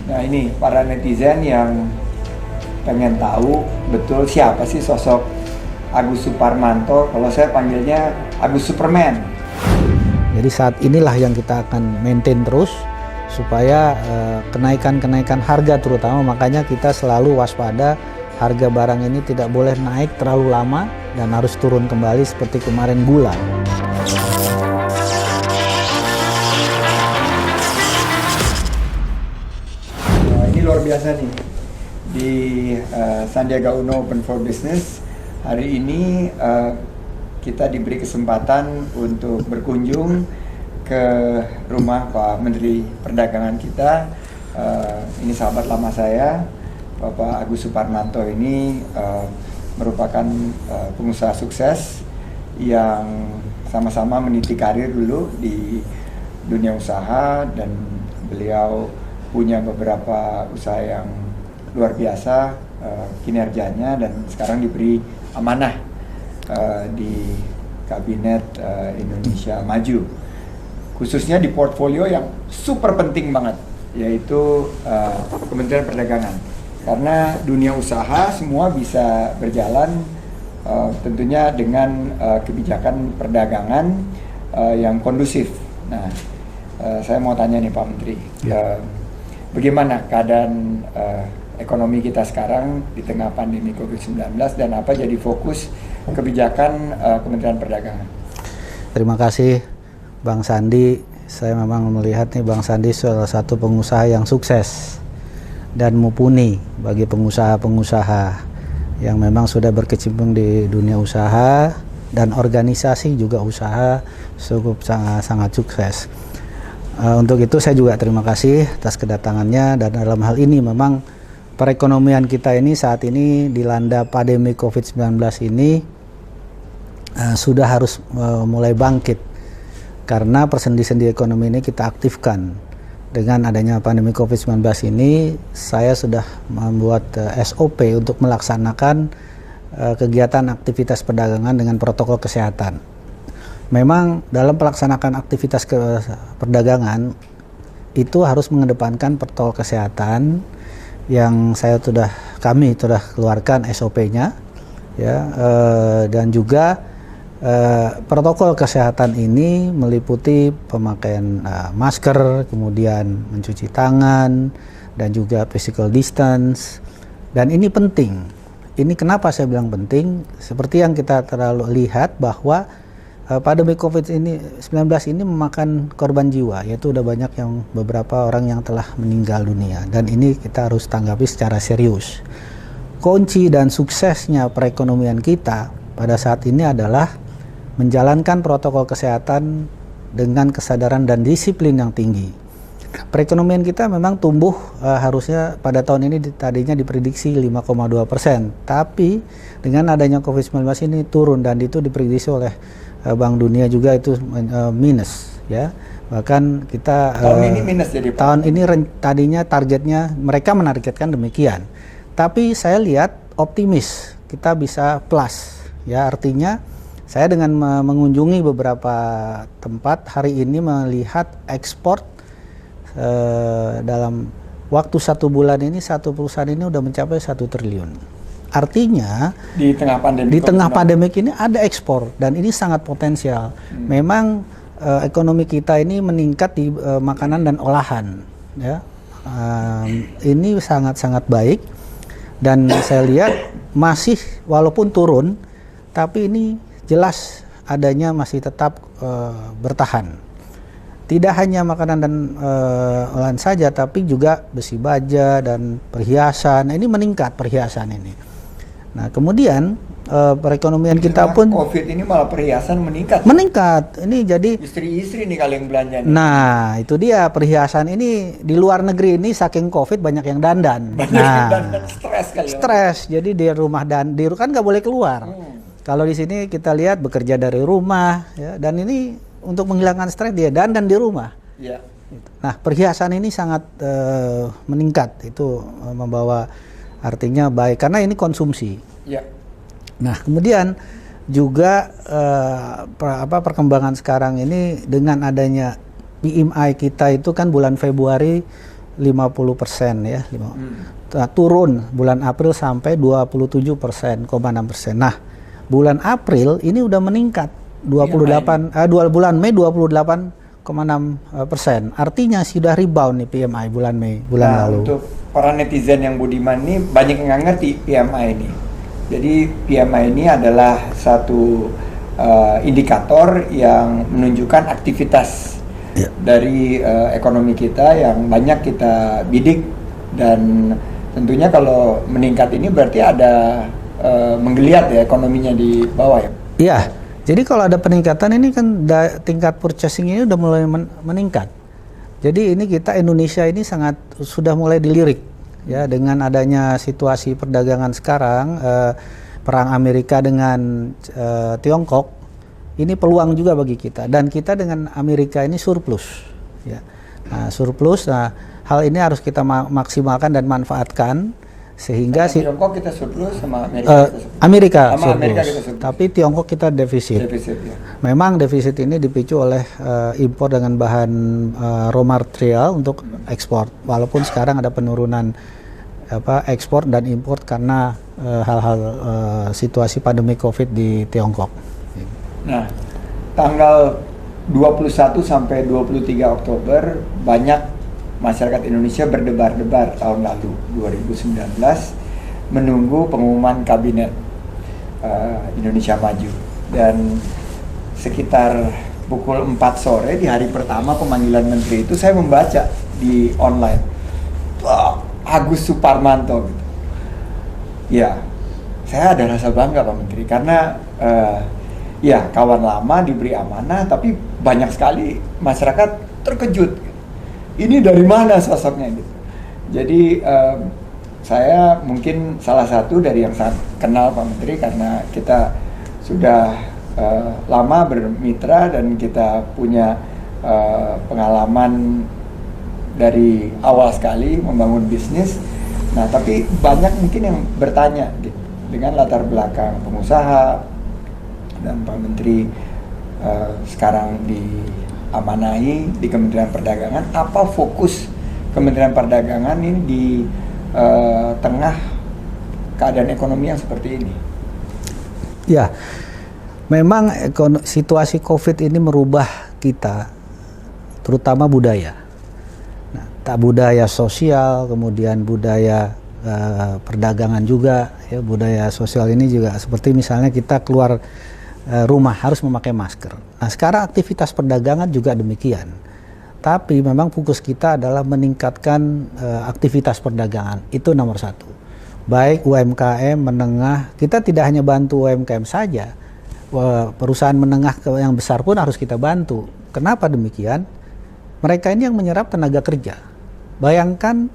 Nah ini para netizen yang pengen tahu betul siapa sih sosok Agus Suparmanto, kalau saya panggilnya Agus Superman. Jadi saat inilah yang kita akan maintain terus supaya kenaikan-kenaikan harga terutama, makanya kita selalu waspada harga barang ini tidak boleh naik terlalu lama dan harus turun kembali seperti kemarin gula. Nah, ini luar biasa nih di Sandiaga Uno Open for Business. Hari ini kita diberi kesempatan untuk berkunjung ke rumah Pak Menteri Perdagangan kita. Ini sahabat lama saya, Bapak Agus Suparmanto ini merupakan pengusaha sukses yang sama-sama meniti karir dulu di dunia usaha, dan beliau punya beberapa usaha yang luar biasa kinerjanya, dan sekarang diberi amanah di Kabinet Indonesia Maju, khususnya di portfolio yang super penting banget, yaitu Kementerian Perdagangan. Karena dunia usaha semua bisa berjalan tentunya dengan kebijakan perdagangan yang kondusif. Nah, saya mau tanya nih Pak Menteri, bagaimana keadaan ekonomi kita sekarang di tengah pandemi COVID-19 dan apa jadi fokus kebijakan Kementerian Perdagangan? Terima kasih Bang Sandi. Saya memang melihat nih Bang Sandi salah satu pengusaha yang sukses dan mumpuni bagi pengusaha-pengusaha yang memang sudah berkecimpung di dunia usaha, dan organisasi juga usaha cukup sangat sukses. Untuk itu saya juga terima kasih atas kedatangannya, dan dalam hal ini memang perekonomian kita ini saat ini dilanda pandemi COVID-19 ini sudah harus mulai bangkit, karena persendi-sendi ekonomi ini kita aktifkan. Dengan adanya pandemi COVID-19 ini, saya sudah membuat SOP untuk melaksanakan kegiatan aktivitas perdagangan dengan protokol kesehatan. Memang dalam pelaksanaan aktivitas perdagangan itu harus mengedepankan protokol kesehatan yang kami sudah keluarkan SOP-nya, ya, dan juga protokol kesehatan ini meliputi pemakaian masker, kemudian mencuci tangan, dan juga physical distance. Dan ini penting. Ini kenapa saya bilang penting? Seperti yang kita terlalu lihat bahwa pandemi COVID-19 ini memakan korban jiwa, yaitu udah banyak beberapa orang yang telah meninggal dunia, dan ini kita harus tanggapi secara serius. Kunci dan suksesnya perekonomian kita pada saat ini adalah menjalankan protokol kesehatan dengan kesadaran dan disiplin yang tinggi. Perekonomian kita memang tumbuh harusnya pada tahun ini tadinya diprediksi 5,2%, tapi dengan adanya COVID-19 ini turun, dan itu diprediksi oleh Bank Dunia juga itu minus, ya. Bahkan kita tahun ini minus jadi Pak. Tahun ini tadinya targetnya mereka menargetkan demikian. Tapi saya lihat optimis kita bisa plus, ya, artinya saya dengan mengunjungi beberapa tempat hari ini melihat ekspor dalam waktu 1 bulan ini satu perusahaan ini udah mencapai 1 triliun. Artinya di tengah pandemi ini ada ekspor, dan ini sangat potensial. Memang ekonomi kita ini meningkat di makanan dan olahan, ya. Ini sangat baik, dan saya lihat masih walaupun turun, tapi ini jelas adanya masih tetap bertahan. Tidak hanya makanan dan olahan saja, tapi juga besi baja dan perhiasan. Ini meningkat perhiasan ini. Nah, kemudian perekonomian kita pun COVID ini malah perhiasan meningkat. Meningkat. Ini jadi istri-istri nih kali yang belanja nih. Nah, itu dia perhiasan ini di luar negeri ini saking COVID banyak yang dandan. Dandan stres kali. Stres. Jadi di rumah kan nggak boleh keluar. Kalau di sini kita lihat bekerja dari rumah, ya, dan ini untuk menghilangkan stres dia dandan di rumah. Ya. Nah, perhiasan ini sangat meningkat, itu membawa artinya baik karena ini konsumsi. Ya. Nah, kemudian juga perkembangan sekarang ini dengan adanya PMI kita itu kan bulan Februari 50% ya. Turun bulan April sampai 27,6%. Nah, bulan April ini udah meningkat 28 bulan Mei 28,6%. Artinya sudah rebound nih PMI bulan Mei lalu. Untuk para netizen yang budiman nih banyak yang nggak ngerti PMI ini. Jadi PMI ini adalah satu indikator yang menunjukkan aktivitas dari ekonomi kita yang banyak kita bidik, dan tentunya kalau meningkat ini berarti ada menggeliat ya ekonominya di bawah ya. Iya. Jadi kalau ada peningkatan ini kan tingkat purchasing ini udah mulai meningkat. Jadi ini Indonesia ini sudah mulai dilirik ya dengan adanya situasi perdagangan sekarang, perang Amerika dengan Tiongkok. Ini peluang juga bagi kita, dan kita dengan Amerika ini surplus ya. Nah, surplus, hal ini harus kita maksimalkan dan manfaatkan sehingga Tiongkok kita surplus sama Amerika surplus. Tapi Tiongkok kita defisit ya. Memang defisit ini dipicu oleh impor dengan bahan raw material untuk ekspor, walaupun sekarang ada penurunan ekspor dan impor karena hal-hal situasi pandemi COVID di Tiongkok. Nah, tanggal 21 sampai 23 Oktober banyak masyarakat Indonesia berdebar-debar tahun lalu 2019 menunggu pengumuman kabinet Indonesia Maju, dan sekitar pukul 4 sore di hari pertama pemanggilan menteri itu saya membaca di online Agus Suparmanto gitu. Ya, saya ada rasa bangga Pak Menteri karena ya kawan lama diberi amanah, tapi banyak sekali masyarakat terkejut. Ini dari mana sosoknya gitu. Jadi saya mungkin salah satu dari yang sangat kenal Pak Menteri karena kita sudah lama bermitra dan kita punya pengalaman dari awal sekali membangun bisnis. Nah, tapi banyak mungkin yang bertanya gitu, dengan latar belakang pengusaha, dan Pak Menteri sekarang diamanahi di Kementerian Perdagangan. Apa fokus Kementerian Perdagangan ini di tengah keadaan ekonomi yang seperti ini? Ya, memang situasi COVID ini merubah kita, terutama budaya. Nah, tak budaya sosial, kemudian budaya perdagangan juga, ya, budaya sosial ini juga seperti misalnya kita keluar rumah harus memakai masker. Nah, sekarang aktivitas perdagangan juga demikian. Tapi memang fokus kita adalah meningkatkan aktivitas perdagangan, itu nomor satu. Baik UMKM, menengah, kita tidak hanya bantu UMKM saja. Perusahaan menengah yang besar pun harus kita bantu. Kenapa demikian? Mereka ini yang menyerap tenaga kerja. Bayangkan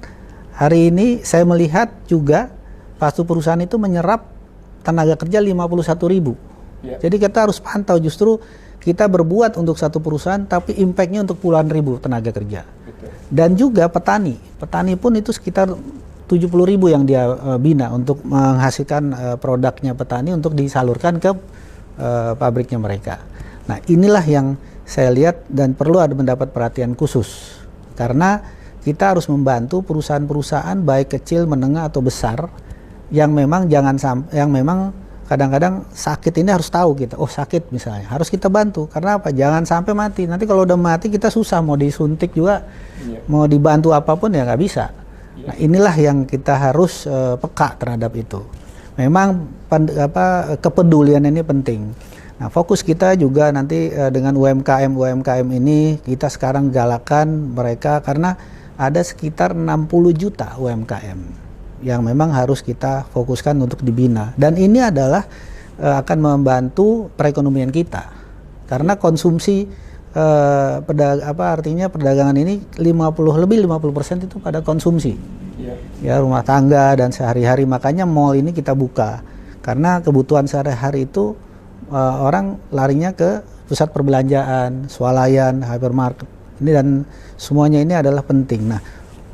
hari ini saya melihat juga satu perusahaan itu menyerap tenaga kerja 51.000. Ya. Jadi kita harus pantau, justru kita berbuat untuk satu perusahaan tapi impactnya untuk puluhan ribu tenaga kerja. Betul. Dan juga petani pun itu sekitar 70.000 yang dia bina untuk menghasilkan produknya petani untuk disalurkan ke pabriknya mereka. Nah, inilah yang saya lihat dan perlu ada mendapat perhatian khusus, karena kita harus membantu perusahaan-perusahaan baik kecil, menengah atau besar yang memang kadang-kadang sakit ini harus tahu kita, oh sakit misalnya, harus kita bantu. Karena apa? Jangan sampai mati. Nanti kalau udah mati kita susah, mau disuntik juga, mau dibantu apapun ya nggak bisa. Nah, inilah yang kita harus peka terhadap itu. Memang kepedulian ini penting. Nah, fokus kita juga nanti dengan UMKM ini kita sekarang galakan mereka, karena ada sekitar 60 juta UMKM yang memang harus kita fokuskan untuk dibina, dan ini adalah akan membantu perekonomian kita karena konsumsi artinya perdagangan ini 50% itu pada konsumsi, ya, rumah tangga dan sehari-hari. Makanya mall ini kita buka karena kebutuhan sehari-hari itu orang larinya ke pusat perbelanjaan, swalayan, hypermarket ini, dan semuanya ini adalah penting. Nah,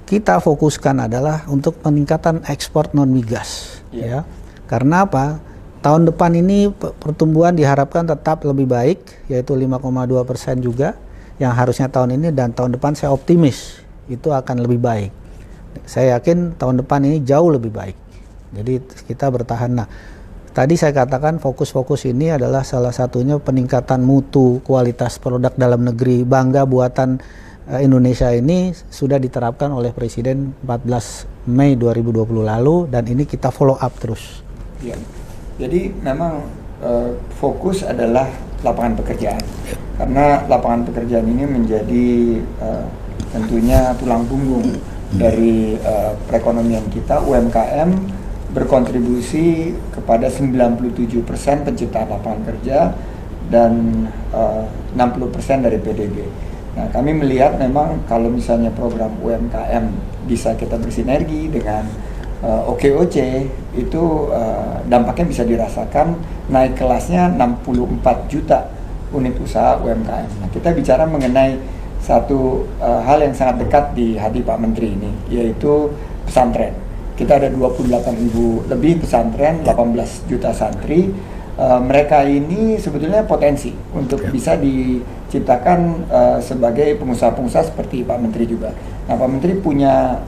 kita fokuskan adalah untuk peningkatan ekspor non migas, ya. Karena apa? Tahun depan ini pertumbuhan diharapkan tetap lebih baik, yaitu 5,2% juga, yang harusnya tahun ini, dan tahun depan saya optimis itu akan lebih baik. Saya yakin tahun depan ini jauh lebih baik. Jadi kita bertahan. Nah, tadi saya katakan fokus-fokus ini adalah salah satunya peningkatan mutu kualitas produk dalam negeri bangga buatan Indonesia ini sudah diterapkan oleh Presiden 14 Mei 2020 lalu dan ini kita follow up terus. Ya. Jadi memang fokus adalah lapangan pekerjaan. Karena lapangan pekerjaan ini menjadi tentunya tulang punggung dari perekonomian kita. UMKM berkontribusi kepada 97% penciptaan lapangan kerja dan 60% dari PDB. Nah, kami melihat memang kalau misalnya program UMKM bisa kita bersinergi dengan OKOC, itu dampaknya bisa dirasakan naik kelasnya 64 juta unit usaha UMKM. Nah, kita bicara mengenai satu hal yang sangat dekat di hati Pak Menteri ini, yaitu pesantren. Kita ada 28.000 lebih pesantren, 18 juta santri. Mereka ini sebetulnya potensi untuk bisa diciptakan sebagai pengusaha-pengusaha seperti Pak Menteri juga. Nah, Pak Menteri punya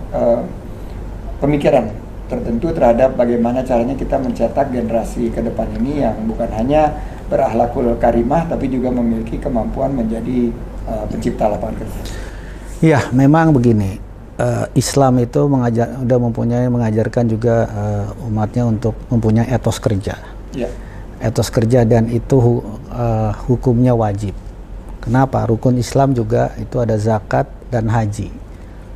pemikiran tertentu terhadap bagaimana caranya kita mencetak generasi ke depan ini yang bukan hanya berakhlakul karimah, tapi juga memiliki kemampuan menjadi pencipta lapangan kerja. Ya, memang begini. Islam itu mengajarkan juga umatnya untuk mempunyai etos kerja. Ya. Etos kerja dan itu hukumnya wajib. Kenapa? Rukun Islam juga itu ada zakat dan haji.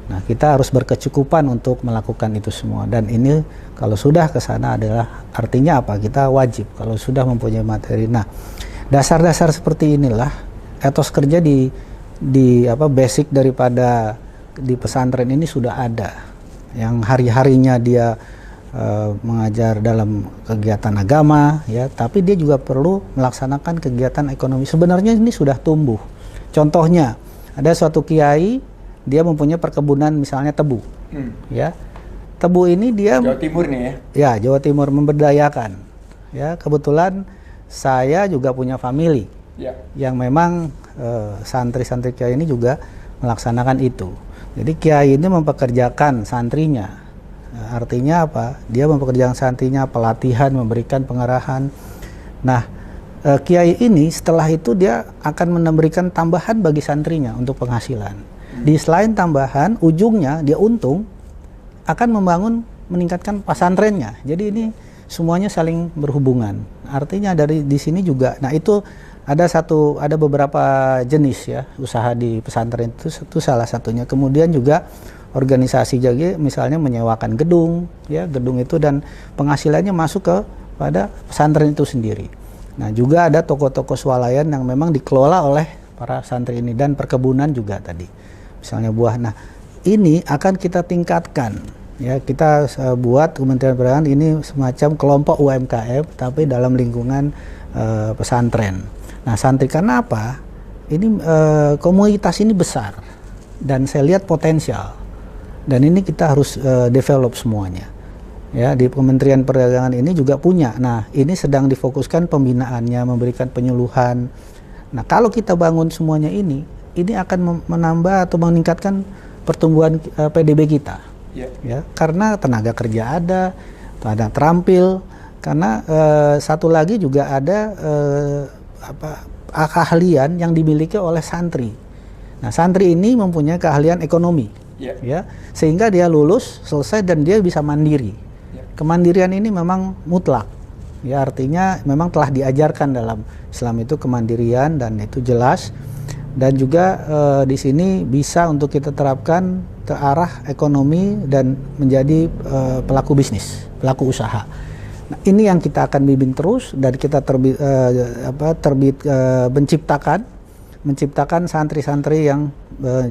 Nah, kita harus berkecukupan untuk melakukan itu semua. Dan ini kalau sudah ke sana adalah artinya apa? Kita wajib kalau sudah mempunyai materi. Nah, dasar-dasar seperti inilah etos kerja di basic daripada di pesantren ini sudah ada. Yang hari-harinya dia mengajar dalam kegiatan agama, ya, tapi dia juga perlu melaksanakan kegiatan ekonomi. Sebenarnya ini sudah tumbuh. Contohnya, ada suatu kiai, dia mempunyai perkebunan misalnya tebu, ya. Tebu ini dia Jawa Timur nih ya? Ya, Jawa Timur memberdayakan. Ya, kebetulan saya juga punya family, ya, yang memang santri-santri kiai ini juga melaksanakan itu. Jadi kiai ini mempekerjakan santrinya. Artinya apa? Dia mempekerjakan santrinya, pelatihan, memberikan pengarahan. Nah, kiai ini setelah itu dia akan memberikan tambahan bagi santrinya untuk penghasilan. Di selain tambahan, ujungnya dia untung akan meningkatkan pesantrennya. Jadi ini semuanya saling berhubungan. Artinya dari di sini juga. Nah, itu ada beberapa jenis ya usaha di pesantren itu salah satunya. Kemudian juga organisasi jadi misalnya menyewakan gedung, ya, gedung itu dan penghasilannya masuk pada pesantren itu sendiri. Nah, juga ada toko-toko swalayan yang memang dikelola oleh para santri ini dan perkebunan juga tadi. Misalnya buah. Nah, ini akan kita tingkatkan. Ya, kita buat Kementerian Perdagangan ini semacam kelompok UMKM tapi dalam lingkungan pesantren. Nah, santri karena apa? Ini komunitas ini besar dan saya lihat potensial. Dan ini kita harus develop semuanya. Ya, di Kementerian Perdagangan ini juga punya. Nah, ini sedang difokuskan pembinaannya, memberikan penyuluhan. Nah, kalau kita bangun semuanya ini akan menambah atau meningkatkan pertumbuhan PDB kita. Yeah. Ya, karena tenaga kerja ada terampil. Karena satu lagi juga ada keahlian yang dimiliki oleh santri. Nah, santri ini mempunyai keahlian ekonomi. Yeah. Ya, sehingga dia lulus, selesai dan dia bisa mandiri. Yeah. Kemandirian ini memang mutlak. Ya, artinya memang telah diajarkan dalam Islam itu kemandirian dan itu jelas. Dan juga di sini bisa untuk kita terapkan ke arah ekonomi dan menjadi pelaku bisnis, pelaku usaha. Nah, ini yang kita akan bimbing terus dan kita menciptakan santri-santri yang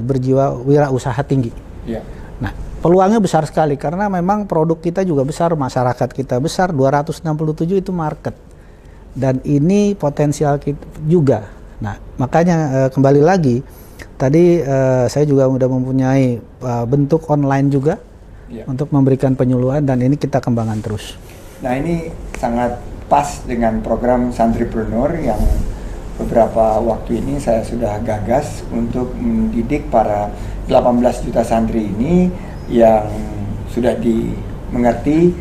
berjiwa wirausaha tinggi. Ya. Nah, peluangnya besar sekali karena memang produk kita juga besar, masyarakat kita besar, 267 itu market. Dan ini potensial kita juga. Nah, makanya kembali lagi, tadi saya juga sudah mempunyai bentuk online juga untuk memberikan penyuluhan dan ini kita kembangkan terus. Nah, ini sangat pas dengan program Santripreneur yang beberapa waktu ini saya sudah gagas untuk mendidik para 18 juta santri ini yang sudah dimengerti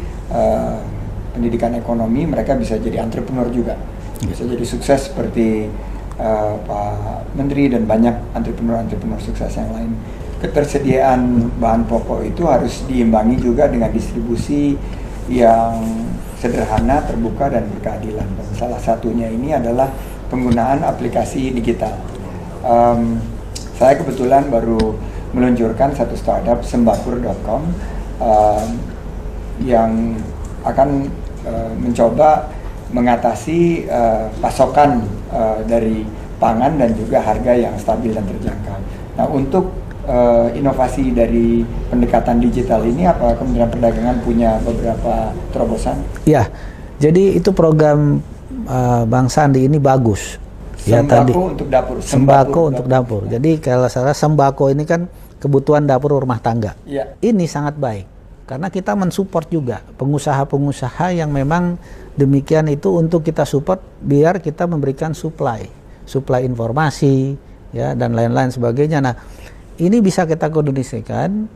pendidikan ekonomi, mereka bisa jadi entrepreneur juga, bisa jadi sukses seperti Pak Menteri dan banyak entrepreneur sukses yang lain. Ketersediaan bahan pokok itu harus diimbangi juga dengan distribusi yang sederhana, terbuka, dan berkeadilan. Dan salah satunya ini adalah penggunaan aplikasi digital. Saya kebetulan baru meluncurkan satu startup, sembakur.com, yang akan mencoba mengatasi pasokan dari pangan dan juga harga yang stabil dan terjangkau. Nah, untuk inovasi dari pendekatan digital ini, apa Kementerian Perdagangan punya beberapa terobosan? Ya, jadi itu program Bang Sandi ini bagus. Sembako untuk dapur. Sembako untuk dapur. Jadi kalau salah sembako ini kan kebutuhan dapur rumah tangga. Ya. Ini sangat baik karena kita mensupport juga pengusaha-pengusaha yang memang demikian itu untuk kita support biar kita memberikan supply informasi ya dan lain-lain sebagainya. Nah, ini bisa kita koordinasikan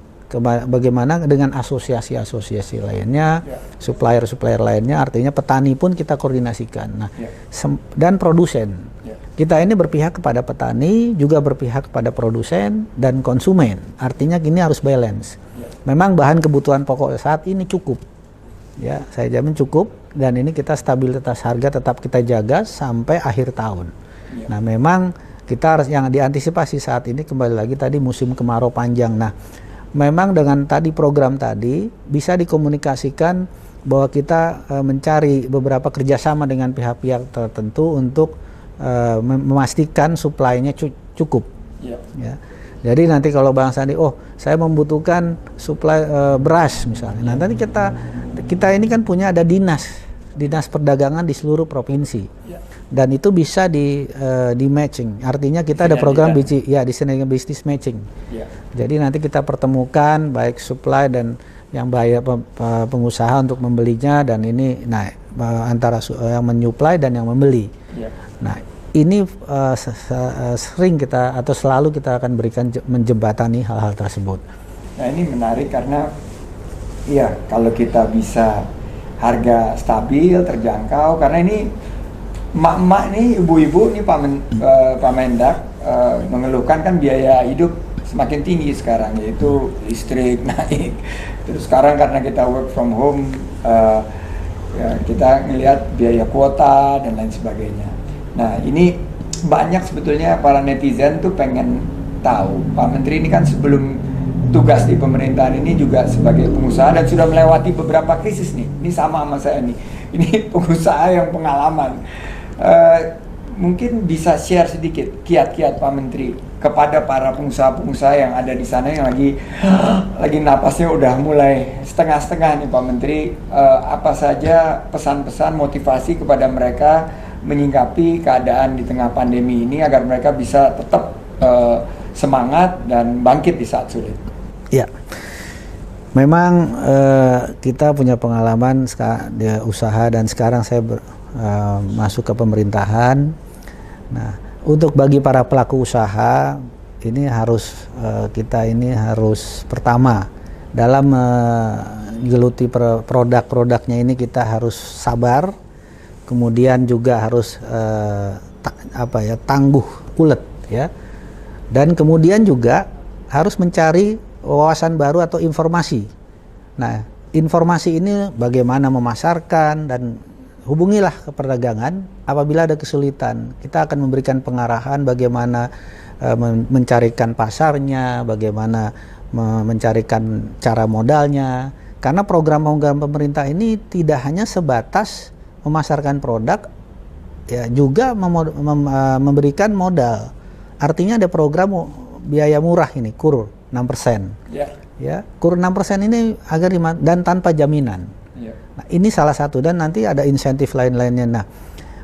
bagaimana dengan asosiasi-asosiasi lainnya, supplier-supplier lainnya, artinya petani pun kita koordinasikan. Nah, dan produsen. Kita ini berpihak kepada petani, juga berpihak kepada produsen dan konsumen. Artinya ini harus balance. Memang bahan kebutuhan pokok saat ini cukup. Ya, saya jamin cukup, dan ini kita stabilitas harga tetap kita jaga sampai akhir tahun. Nah, memang kita harus yang diantisipasi saat ini kembali lagi tadi musim kemarau panjang. Nah, memang dengan tadi program tadi bisa dikomunikasikan bahwa kita mencari beberapa kerjasama dengan pihak-pihak tertentu untuk memastikan suplainya cukup. Ya. Jadi nanti kalau Bang Sandi, saya membutuhkan suplai beras misalnya. Nah, nanti kita ini kan punya ada dinas perdagangan di seluruh provinsi. Dan itu bisa di matching, artinya kita ada program sinergi bisnis matching. Jadi nanti kita pertemukan baik supply dan yang bayar pengusaha untuk membelinya, dan ini antara yang menyuplai dan yang membeli. Nah, ini sering kita atau selalu kita akan berikan menjembatani hal-hal tersebut. Nah, ini menarik karena kalau kita bisa harga stabil, terjangkau, karena ini emak-emak nih, ibu-ibu nih Pak Mendak mengeluhkan kan biaya hidup semakin tinggi sekarang, yaitu listrik naik. Terus sekarang karena kita work from home, kita ngelihat biaya kuota dan lain sebagainya. Nah, ini banyak sebetulnya para netizen tuh pengen tahu, Pak Menteri ini kan sebelum tugas di pemerintahan ini juga sebagai pengusaha dan sudah melewati beberapa krisis nih. Ini sama saya nih. Ini pengusaha yang pengalaman. Mungkin bisa share sedikit kiat-kiat Pak Menteri kepada para pengusaha-pengusaha yang ada di sana yang lagi napasnya udah mulai setengah-setengah nih Pak Menteri. Apa saja pesan-pesan motivasi kepada mereka menyingkapi keadaan di tengah pandemi ini agar mereka bisa tetap semangat dan bangkit di saat sulit. Ya, memang kita punya pengalaman di usaha dan sekarang saya masuk ke pemerintahan. Nah, untuk bagi para pelaku usaha ini harus kita ini harus pertama dalam menggeluti produk-produknya ini kita harus sabar, kemudian juga harus tangguh, ulet ya, dan kemudian juga harus mencari wawasan baru atau informasi. Nah, informasi ini bagaimana memasarkan, dan hubungilah ke perdagangan apabila ada kesulitan. Kita akan memberikan pengarahan bagaimana mencarikan pasarnya, bagaimana mencarikan cara modalnya. Karena program-program pemerintah ini tidak hanya sebatas memasarkan produk, ya juga memberikan modal. Artinya ada program biaya murah ini, KUR 6%. Ya, KUR 6% ini agar dan tanpa jaminan. Nah, ini salah satu, dan nanti ada insentif lain-lainnya. Nah,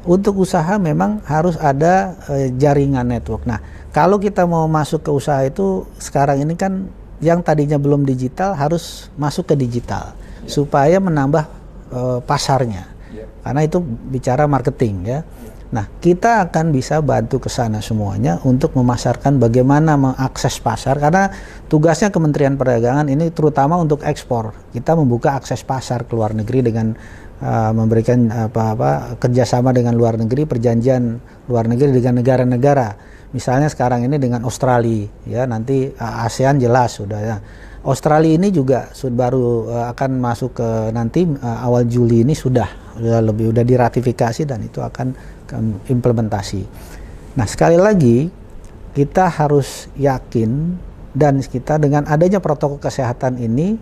untuk usaha memang harus ada jaringan network. Nah, kalau kita mau masuk ke usaha itu sekarang ini kan yang tadinya belum digital harus masuk ke digital supaya menambah pasarnya. Karena itu bicara marketing ya. Nah, kita akan bisa bantu ke sana semuanya untuk memasarkan bagaimana mengakses pasar, karena tugasnya Kementerian Perdagangan ini terutama untuk ekspor. Kita membuka akses pasar ke luar negeri dengan memberikan kerjasama dengan luar negeri, perjanjian luar negeri dengan negara-negara. Misalnya sekarang ini dengan Australia, ya nanti ASEAN jelas sudah ya. Australia ini juga baru akan masuk ke nanti awal Juli ini sudah diratifikasi dan itu akan implementasi. Nah, sekali lagi kita harus yakin dan kita dengan adanya protokol kesehatan ini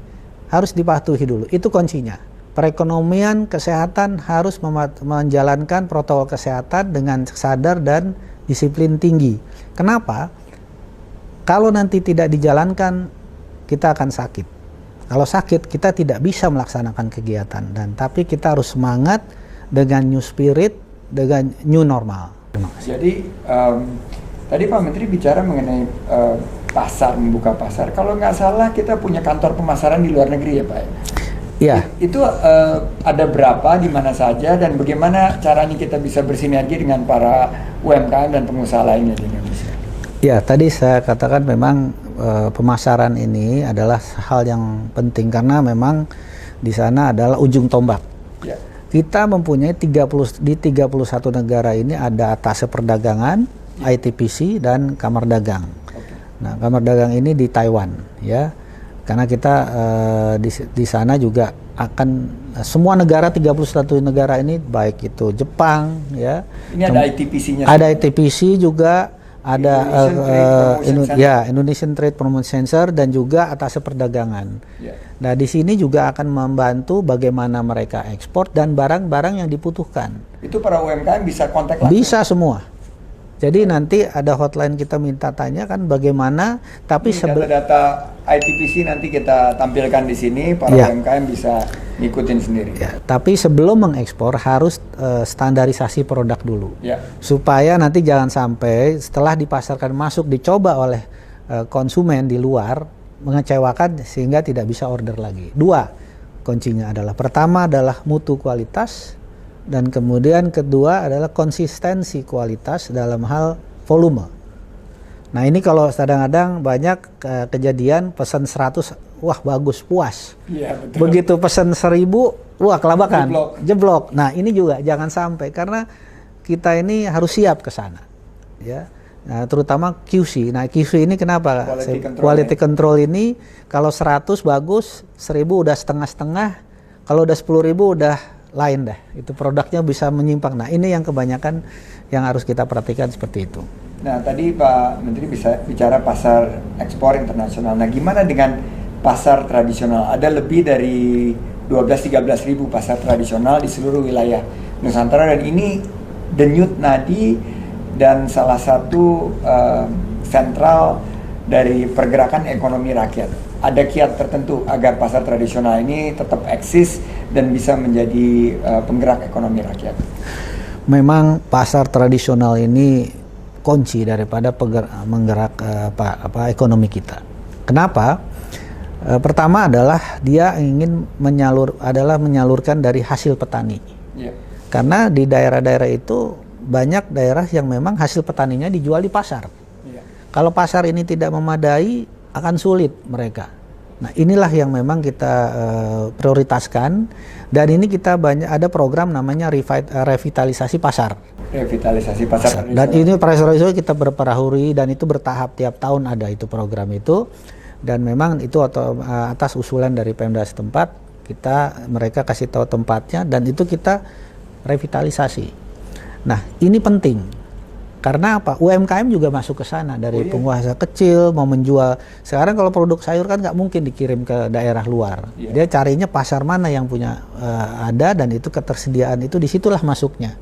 harus dipatuhi dulu. Itu kuncinya. Perekonomian kesehatan harus menjalankan protokol kesehatan dengan sadar dan disiplin tinggi. Kenapa? Kalau nanti tidak dijalankan, kita akan sakit. Kalau sakit, kita tidak bisa melaksanakan kegiatan. Tapi kita harus semangat dengan new spirit, dengan new normal. Jadi tadi Pak Menteri bicara mengenai pasar, membuka pasar. Kalau nggak salah kita punya kantor pemasaran di luar negeri ya Pak? Ya. Itu ada berapa, di mana saja, dan bagaimana caranya kita bisa bersinergi dengan para UMKM dan pengusaha lainnya di Indonesia? Ya, tadi saya katakan memang pemasaran ini adalah hal yang penting karena memang di sana adalah ujung tombak. Ya. Kita mempunyai 31 negara ini ada Atasé Perdagangan, ITPC dan Kamar Dagang. Okay. Nah, Kamar Dagang ini di Taiwan, ya. Karena kita di sana juga akan semua negara 31 negara ini baik itu Jepang, ya. Ini ada ITPC-nya. Ada ITPC juga. Ada Indonesian Trade Promotion Center dan juga Atasé Perdagangan. Yeah. Nah, di sini juga akan membantu bagaimana mereka ekspor dan barang-barang yang dibutuhkan. Itu para UMKM bisa kontak langsung? Bisa semua. Jadi nanti ada hotline kita minta tanya kan bagaimana, tapi data-data ITPC nanti kita tampilkan di sini, para UMKM bisa ngikutin sendiri. Ya, tapi sebelum mengekspor harus standarisasi produk dulu. Ya. Supaya nanti jangan sampai setelah dipasarkan masuk dicoba oleh konsumen di luar mengecewakan sehingga tidak bisa order lagi. Dua kuncinya adalah, pertama adalah mutu kualitas, dan kemudian kedua adalah konsistensi kualitas dalam hal volume. Nah, ini kalau kadang-kadang banyak kejadian pesan 100, wah bagus, puas. Iya, betul. Begitu pesan 1000, wah kelabakan, jeblok. Nah, ini juga jangan sampai karena kita ini harus siap ke sana. Ya. Nah, terutama QC. Nah, QC ini kenapa? Quality control ini kalau 100 bagus, 1000 udah setengah-setengah, kalau udah 10.000 udah lain dah, itu produknya bisa menyimpang. Nah, ini yang kebanyakan yang harus kita perhatikan seperti itu. Nah, tadi Pak Menteri bisa bicara pasar ekspor internasional. Nah, gimana dengan pasar tradisional? Ada lebih dari 12-13 ribu pasar tradisional di seluruh wilayah Nusantara, dan ini denyut nadi dan salah satu sentral dari pergerakan ekonomi rakyat. Ada kiat tertentu agar pasar tradisional ini tetap eksis dan bisa menjadi penggerak ekonomi rakyat. Memang pasar tradisional ini kunci daripada menggerak ekonomi kita. Kenapa? Pertama adalah dia ingin menyalurkan dari hasil petani. Yeah. Karena di daerah-daerah itu banyak daerah yang memang hasil petaninya dijual di pasar. Yeah. Kalau pasar ini tidak memadai, akan sulit mereka. Nah, inilah yang memang kita prioritaskan, dan ini kita ada program namanya revitalisasi pasar. Revitalisasi pasar. Dan ini proses kita berperahuri dan itu bertahap, tiap tahun ada itu program itu, dan memang itu atas usulan dari Pemda setempat, mereka kasih tahu tempatnya dan itu kita revitalisasi. Nah, ini penting. Karena apa? UMKM juga masuk ke sana dari pengusaha kecil mau menjual. Sekarang kalau produk sayur kan nggak mungkin dikirim ke daerah luar. Dia carinya pasar mana yang punya ada, dan itu ketersediaan itu disitulah masuknya.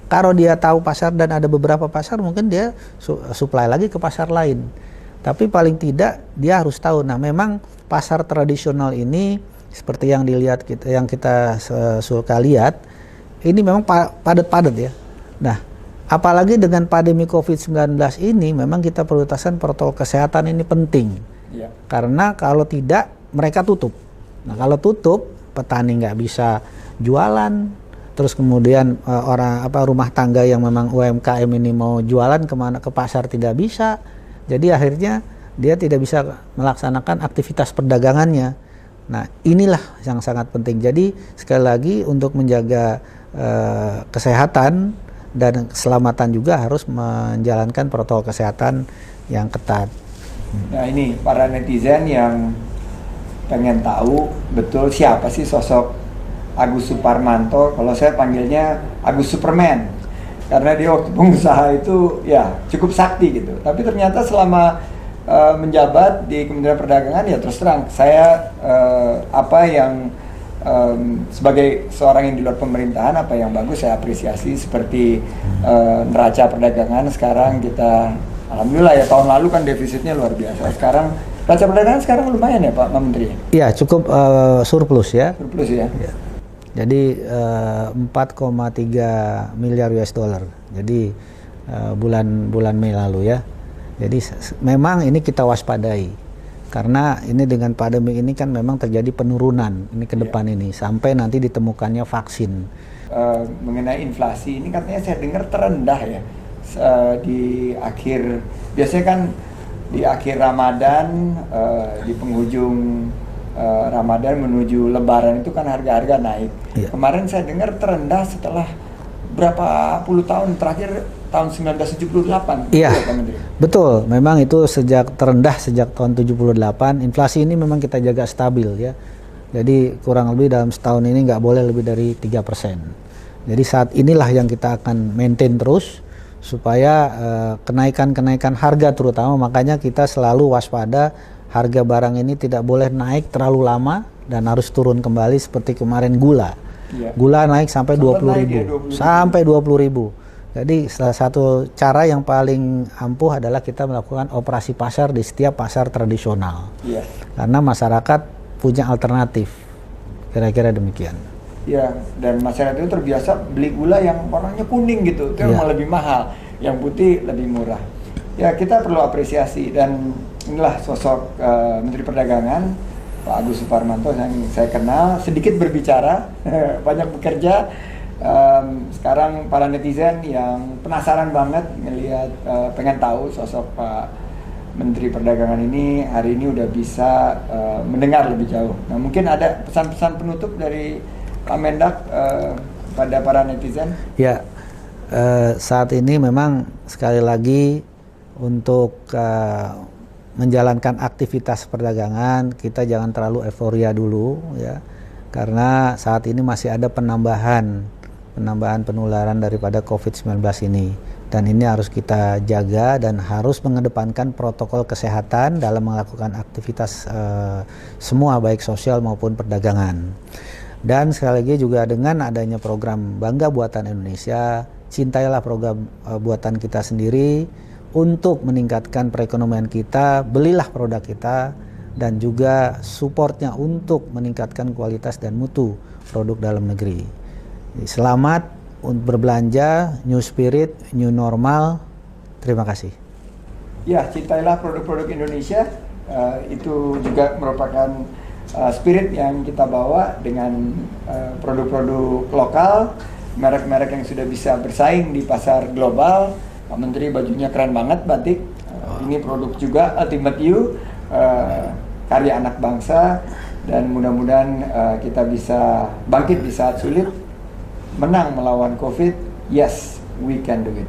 Kalau dia tahu pasar dan ada beberapa pasar, mungkin dia supply lagi ke pasar lain. Tapi paling tidak dia harus tahu. Nah, memang pasar tradisional ini seperti yang kita suka lihat, ini memang padat-padat ya. Nah, apalagi dengan pandemi COVID-19 ini, memang kita prioritaskan protokol kesehatan ini penting. Ya. Karena kalau tidak, mereka tutup. Nah, kalau tutup, petani nggak bisa jualan, terus kemudian rumah tangga yang memang UMKM ini mau jualan kemana, ke pasar tidak bisa, jadi akhirnya dia tidak bisa melaksanakan aktivitas perdagangannya. Nah, inilah yang sangat penting. Jadi sekali lagi untuk menjaga kesehatan dan keselamatan juga harus menjalankan protokol kesehatan yang ketat. Nah, ini para netizen yang pengen tahu betul siapa sih sosok Agus Suparmanto. Kalau saya panggilnya Agus Superman, karena dia waktu pengusaha itu ya cukup sakti gitu. Tapi ternyata selama menjabat di Kementerian Perdagangan, ya terus terang saya apa yang sebagai seorang yang di luar pemerintahan, apa yang bagus saya apresiasi, seperti neraca perdagangan sekarang kita alhamdulillah ya, tahun lalu kan defisitnya luar biasa. Sekarang neraca perdagangan sekarang lumayan ya Pak Menteri? Iya, cukup surplus ya. Surplus ya. Ya. Jadi 4,3 miliar US dollar. Jadi bulan Mei lalu ya. Jadi memang ini kita waspadai, karena ini dengan pandemi ini kan memang terjadi penurunan ini ke depan ini sampai nanti ditemukannya vaksin. Mengenai inflasi ini katanya saya dengar terendah ya di akhir, biasanya kan di akhir Ramadan, di penghujung Ramadan menuju Lebaran itu kan harga-harga naik. Iya. Kemarin saya dengar terendah setelah berapa puluh tahun terakhir, tahun 1978. Iya, Pak Menteri? betul. Memang itu terendah sejak tahun 78. Inflasi ini memang kita jaga stabil ya. Jadi kurang lebih dalam setahun ini nggak boleh lebih dari 3%. Jadi saat inilah yang kita akan maintain terus supaya kenaikan-kenaikan harga terutama, makanya kita selalu waspada harga barang ini tidak boleh naik terlalu lama dan harus turun kembali seperti kemarin gula. Ya. Gula naik sampai 20.000, sampai 20.000. Jadi salah satu cara yang paling ampuh adalah kita melakukan operasi pasar di setiap pasar tradisional. Ya. Karena masyarakat punya alternatif. Kira-kira demikian. Ya, dan masyarakat itu terbiasa beli gula yang warnanya kuning gitu, itu memang lebih mahal, yang putih lebih murah. Ya, kita perlu apresiasi, dan inilah sosok Menteri Perdagangan Pak Agus Suparmanto yang saya kenal, sedikit berbicara, banyak bekerja. Sekarang para netizen yang penasaran banget ngelihat, pengen tahu sosok Pak Menteri Perdagangan ini hari ini udah bisa mendengar lebih jauh. Nah, mungkin ada pesan-pesan penutup dari Pak Mendak pada para netizen? Ya, saat ini memang sekali lagi untuk menjalankan aktivitas perdagangan kita jangan terlalu euforia dulu ya, karena saat ini masih ada penambahan penularan daripada COVID-19 ini, dan ini harus kita jaga dan harus mengedepankan protokol kesehatan dalam melakukan aktivitas semua baik sosial maupun perdagangan. Dan sekali lagi juga dengan adanya program Bangga Buatan Indonesia, cintailah program buatan kita sendiri untuk meningkatkan perekonomian kita, belilah produk kita, dan juga supportnya untuk meningkatkan kualitas dan mutu produk dalam negeri. Selamat untuk berbelanja, new spirit, new normal. Terima kasih. Ya, cintailah produk-produk Indonesia. Itu juga merupakan spirit yang kita bawa dengan produk-produk lokal, merek-merek yang sudah bisa bersaing di pasar global. Pak Menteri bajunya keren banget, batik. Ini produk juga Ultimate You, karya anak bangsa, dan mudah-mudahan kita bisa bangkit di saat sulit, menang melawan COVID. Yes, we can do it.